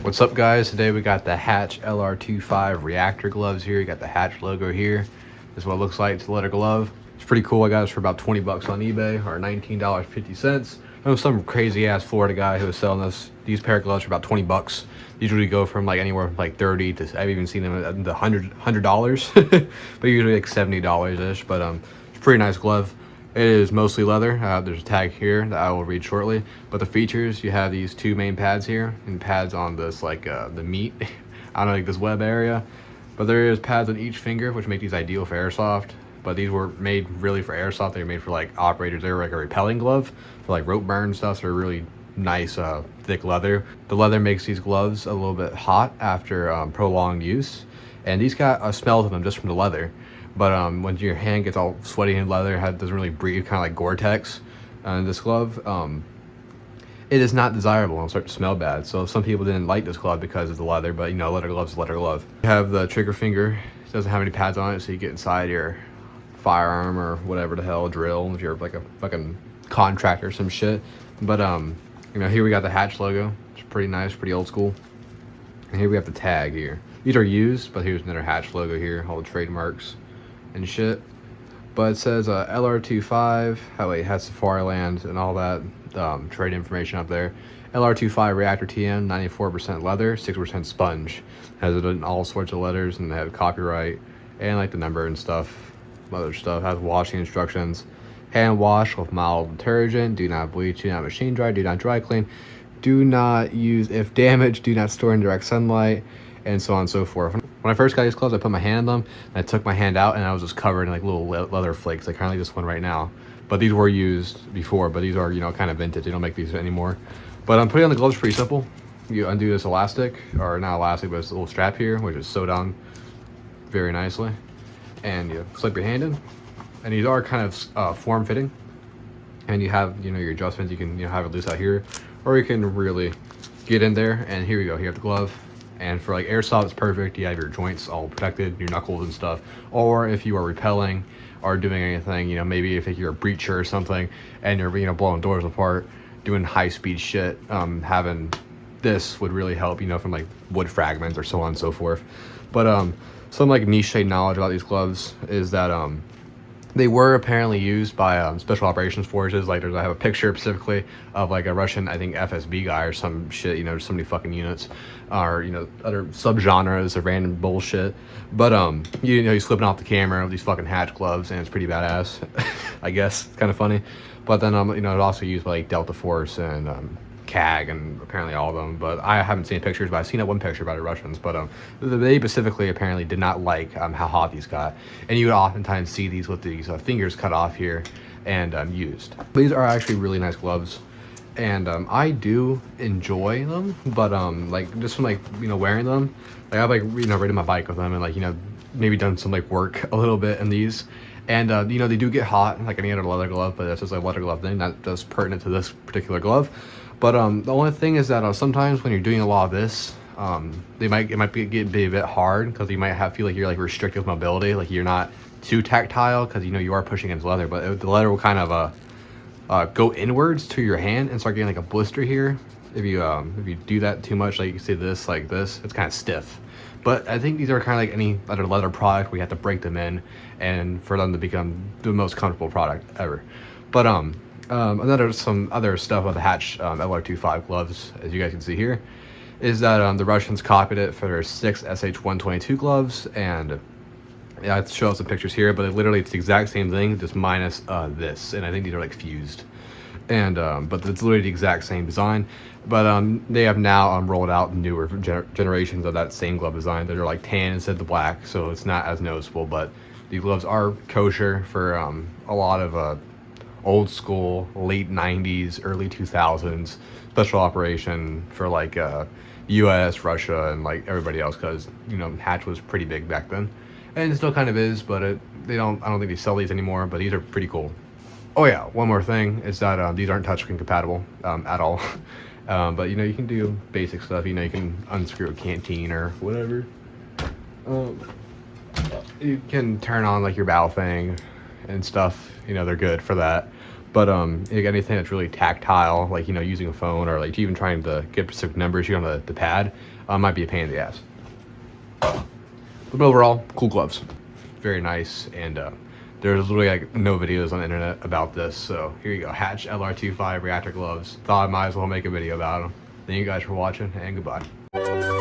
What's up, guys? Today we got the Hatch LR25 Reactor gloves here. You got the Hatch logo here. This is what it looks like. It's a leather glove. It's pretty cool. I got this for about 20 bucks on eBay, or $19.50. I know some crazy ass Florida guy who was selling these pair of gloves for about 20 bucks. Usually go from like anywhere from like 30 to, I've even seen them at the $100, but usually like $70 ish. But it's a pretty nice glove. It is mostly leather. There's a tag here that I will read shortly. But the features, you have these two main pads here, and pads on this like the meat, I don't know, like this web area. But there is pads on each finger, which make these ideal for airsoft. But these were made really for airsoft. They were made for like operators. They were like a repelling glove for like rope burn stuff. So they're really nice, thick leather. The leather makes these gloves a little bit hot after prolonged use. And these got a smell to them just from the leather. But when your hand gets all sweaty and leather, it doesn't really breathe, kind of like Gore-Tex. This glove, it is not desirable and start to smell bad. So some people didn't like this glove because of the leather, but you know, leather glove's leather glove. You have the trigger finger. It doesn't have any pads on it, so you get inside your firearm or whatever the hell, drill, if you're like a fucking contractor or some shit. But you know, here we got the Hatch logo. It's pretty nice, pretty old school. And here we have the tag here. These are used, but here's another Hatch logo here, all the trademarks and shit. But it says LR25, how it has Safariland and all that trade information up there. LR25 Reactor TM, 94% leather, 6% sponge. Has it in all sorts of letters, and they have copyright and like the number and stuff, other stuff. Has washing instructions. Hand wash with mild detergent. Do not bleach. Do not machine dry. Do not dry clean. Do not use if damaged. Do not store in direct sunlight, and so on and so forth. When I first got these gloves, I put my hand in them, and I took my hand out, and I was just covered in like little leather flakes, like kind of like this one right now. But these were used before, but these are, you know, kind of vintage. They don't make these anymore. But putting on the gloves is pretty simple. You undo this elastic, or not elastic, but it's a little strap here, which is sewed on very nicely. And you slip your hand in, and these are kind of form-fitting. And you have, you know, your adjustments. You can, you know, have it loose out here, or you can really get in there. And here we go. Here you have the glove. And for like airsoft, it's perfect. You have your joints all protected, your knuckles and stuff. Or if you are repelling or doing anything, you know, maybe if you're a breacher or something and you're, you know, blowing doors apart, doing high-speed shit, having this would really help, you know, from like wood fragments or so on and so forth. But some like niche knowledge about these gloves is that they were apparently used by special operations forces. Like I have a picture specifically of like a Russian, I think FSB guy or some shit, you know, so many fucking units, or, you know, other subgenres of random bullshit. But you know, he's flipping off the camera with these fucking Hatch gloves, and it's pretty badass. I guess it's kind of funny. But then you know, it's also used by like Delta Force and CAG and apparently all of them. But I haven't seen pictures, but I've seen that one picture by the Russians. But they specifically apparently did not like how hot these got, and you would oftentimes see these with these fingers cut off here and used. These are actually really nice gloves, and I do enjoy them. But like just from like, you know, wearing them, like I've like, you know, ridden my bike with them and like, you know, maybe done some like work a little bit in these. And you know, they do get hot like any other leather glove, but that's just a leather glove thing, not just pertinent to this particular glove. But the only thing is that sometimes when you're doing a lot of this, it might be a bit hard, because you might feel like you're like restricted with mobility, like you're not too tactile, because you know you are pushing against leather, but the leather will kind of go inwards to your hand and start getting like a blister here. If you do that too much, like you see this, like this, it's kind of stiff. But I think these are kind of like any other leather product. We have to break them in, and for them to become the most comfortable product ever. But some other stuff about the Hatch LR25 gloves, as you guys can see here, is that the Russians copied it for their 6 SH-122 gloves, and yeah, I show some pictures here, but literally it's the exact same thing, just minus this, and I think these are like fused. And but it's literally the exact same design. But they have now rolled out newer generations of that same glove design that are like tan instead of the black, so it's not as noticeable. But these gloves are kosher for a lot of old school, late 90s, early 2000s special operation for like US, Russia, and like everybody else, because, you know, Hatch was pretty big back then, and it still kind of is. But I don't think they sell these anymore. But these are pretty cool. Oh yeah, one more thing is that these aren't touchscreen compatible at all. But you know, you can do basic stuff. You know, you can unscrew a canteen or whatever. You can turn on like your bow thing and stuff. You know, they're good for that. But like anything that's really tactile, like, you know, using a phone or like even trying to get specific numbers here on the pad, might be a pain in the ass. But overall, cool gloves, very nice. And there's literally like no videos on the internet about this, so here you go. Hatch LR25 Reactor gloves. Thought I might as well make a video about them. Thank you guys for watching, and goodbye.